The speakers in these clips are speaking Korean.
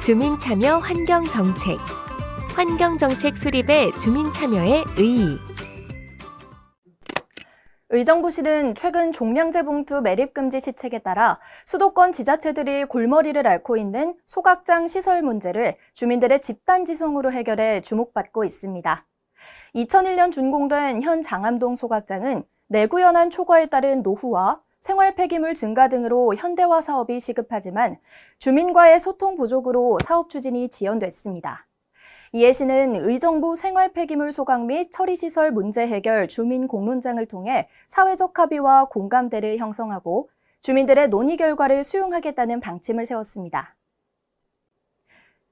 주민참여 환경정책, 환경정책 수립에 주민참여의 의의. 의정부시는 최근 종량제 봉투 매립금지 시책에 따라 수도권 지자체들이 골머리를 앓고 있는 소각장 시설 문제를 주민들의 집단지성으로 해결해 주목받고 있습니다. 2001년 준공된 현 장암동 소각장은 내구연한 초과에 따른 노후와 생활 폐기물 증가 등으로 현대화 사업이 시급하지만 주민과의 소통 부족으로 사업 추진이 지연됐습니다. 이에 시는 의정부 생활 폐기물 소각 및 처리시설 문제 해결 주민 공론장을 통해 사회적 합의와 공감대를 형성하고 주민들의 논의 결과를 수용하겠다는 방침을 세웠습니다.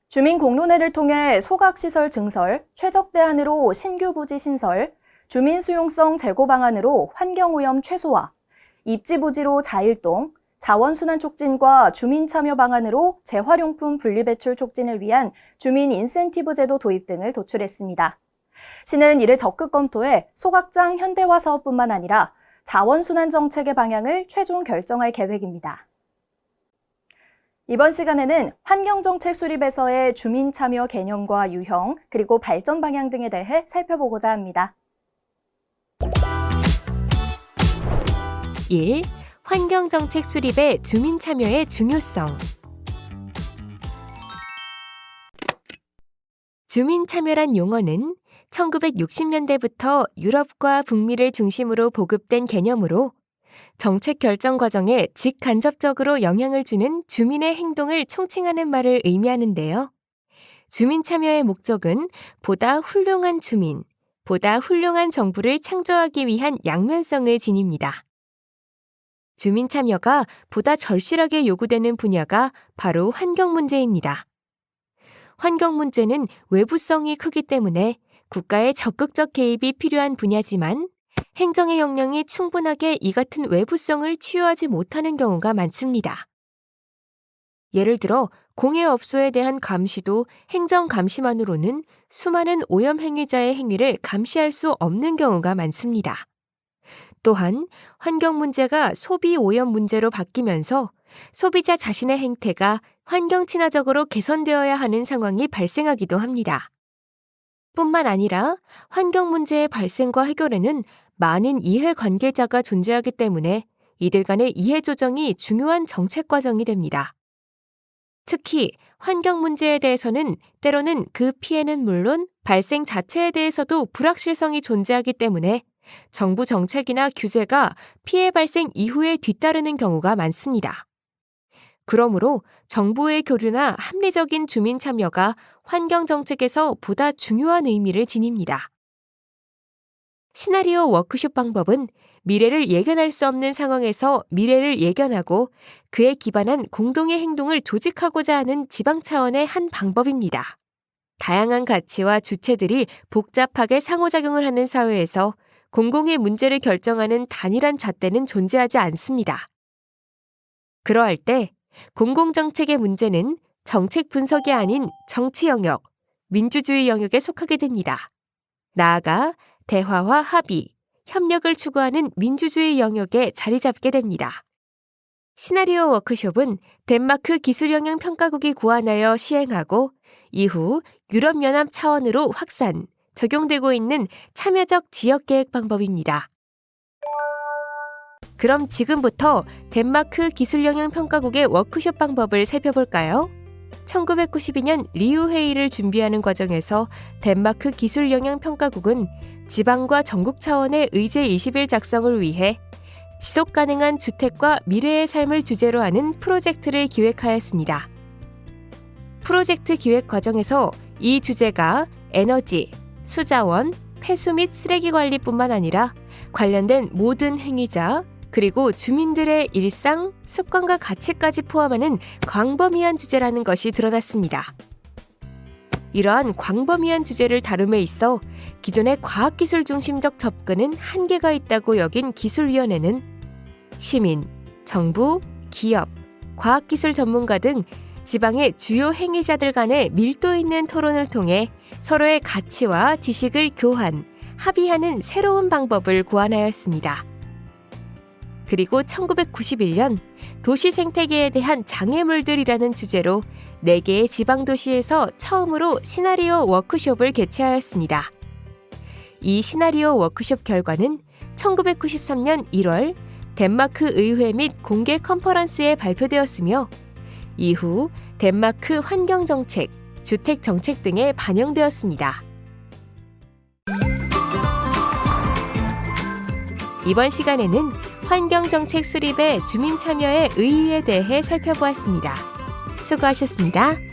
주민 공론회를 통해 소각시설 증설, 최적 대안으로 신규 부지 신설, 주민 수용성 재고 방안으로 환경오염 최소화, 입지 부지로 자일동, 자원순환 촉진과 주민 참여 방안으로 재활용품 분리배출 촉진을 위한 주민 인센티브 제도 도입 등을 도출했습니다. 시는 이를 적극 검토해 소각장 현대화 사업뿐만 아니라 자원순환 정책의 방향을 최종 결정할 계획입니다. 이번 시간에는 환경정책 수립에서의 주민 참여 개념과 유형, 그리고 발전 방향 등에 대해 살펴보고자 합니다. 1. 환경정책 수립의 주민참여의 중요성. 주민참여란 용어는 1960년대부터 유럽과 북미를 중심으로 보급된 개념으로 정책 결정 과정에 직간접적으로 영향을 주는 주민의 행동을 총칭하는 말을 의미하는데요. 주민참여의 목적은 보다 훌륭한 주민, 보다 훌륭한 정부를 창조하기 위한 양면성을 지닙니다. 주민 참여가 보다 절실하게 요구되는 분야가 바로 환경 문제입니다. 환경 문제는 외부성이 크기 때문에 국가의 적극적 개입이 필요한 분야지만 행정의 역량이 충분하게 이 같은 외부성을 치유하지 못하는 경우가 많습니다. 예를 들어 공해업소에 대한 감시도 행정 감시만으로는 수많은 오염 행위자의 행위를 감시할 수 없는 경우가 많습니다. 또한 환경 문제가 소비 오염 문제로 바뀌면서 소비자 자신의 행태가 환경 친화적으로 개선되어야 하는 상황이 발생하기도 합니다. 뿐만 아니라 환경 문제의 발생과 해결에는 많은 이해 관계자가 존재하기 때문에 이들 간의 이해 조정이 중요한 정책 과정이 됩니다. 특히 환경 문제에 대해서는 때로는 그 피해는 물론 발생 자체에 대해서도 불확실성이 존재하기 때문에 정부 정책이나 규제가 피해 발생 이후에 뒤따르는 경우가 많습니다. 그러므로 정보의 교류나 합리적인 주민 참여가 환경 정책에서 보다 중요한 의미를 지닙니다. 시나리오 워크숍 방법은 미래를 예견할 수 없는 상황에서 미래를 예견하고 그에 기반한 공동의 행동을 조직하고자 하는 지방 차원의 한 방법입니다. 다양한 가치와 주체들이 복잡하게 상호작용을 하는 사회에서 공공의 문제를 결정하는 단일한 잣대는 존재하지 않습니다. 그러할 때 공공정책의 문제는 정책 분석이 아닌 정치 영역, 민주주의 영역에 속하게 됩니다. 나아가 대화와 합의, 협력을 추구하는 민주주의 영역에 자리 잡게 됩니다. 시나리오 워크숍은 덴마크 기술영향평가국이 고안하여 시행하고 이후 유럽연합 차원으로 확산, 적용되고 있는 참여적 지역계획 방법입니다. 그럼 지금부터 덴마크 기술영향평가국의 워크숍 방법을 살펴볼까요? 1992년 리우 회의를 준비하는 과정에서 덴마크 기술영향평가국은 지방과 전국 차원의 의제 20일 작성을 위해 지속가능한 주택과 미래의 삶을 주제로 하는 프로젝트를 기획하였습니다. 프로젝트 기획 과정에서 이 주제가 에너지, 수자원, 폐수 및 쓰레기 관리뿐만 아니라 관련된 모든 행위자, 그리고 주민들의 일상, 습관과 가치까지 포함하는 광범위한 주제라는 것이 드러났습니다. 이러한 광범위한 주제를 다룸에 있어 기존의 과학기술 중심적 접근은 한계가 있다고 여긴 기술위원회는 시민, 정부, 기업, 과학기술 전문가 등 지방의 주요 행위자들 간의 밀도 있는 토론을 통해 서로의 가치와 지식을 교환, 합의하는 새로운 방법을 고안하였습니다. 그리고 1991년 도시 생태계에 대한 장애물들이라는 주제로 4개의 지방도시에서 처음으로 시나리오 워크숍을 개최하였습니다. 이 시나리오 워크숍 결과는 1993년 1월 덴마크 의회 및 공개 컨퍼런스에 발표되었으며 이후 덴마크 환경정책, 주택정책 등에 반영되었습니다. 이번 시간에는 환경정책 수립의 주민 참여의 의의에 대해 살펴보았습니다. 수고하셨습니다.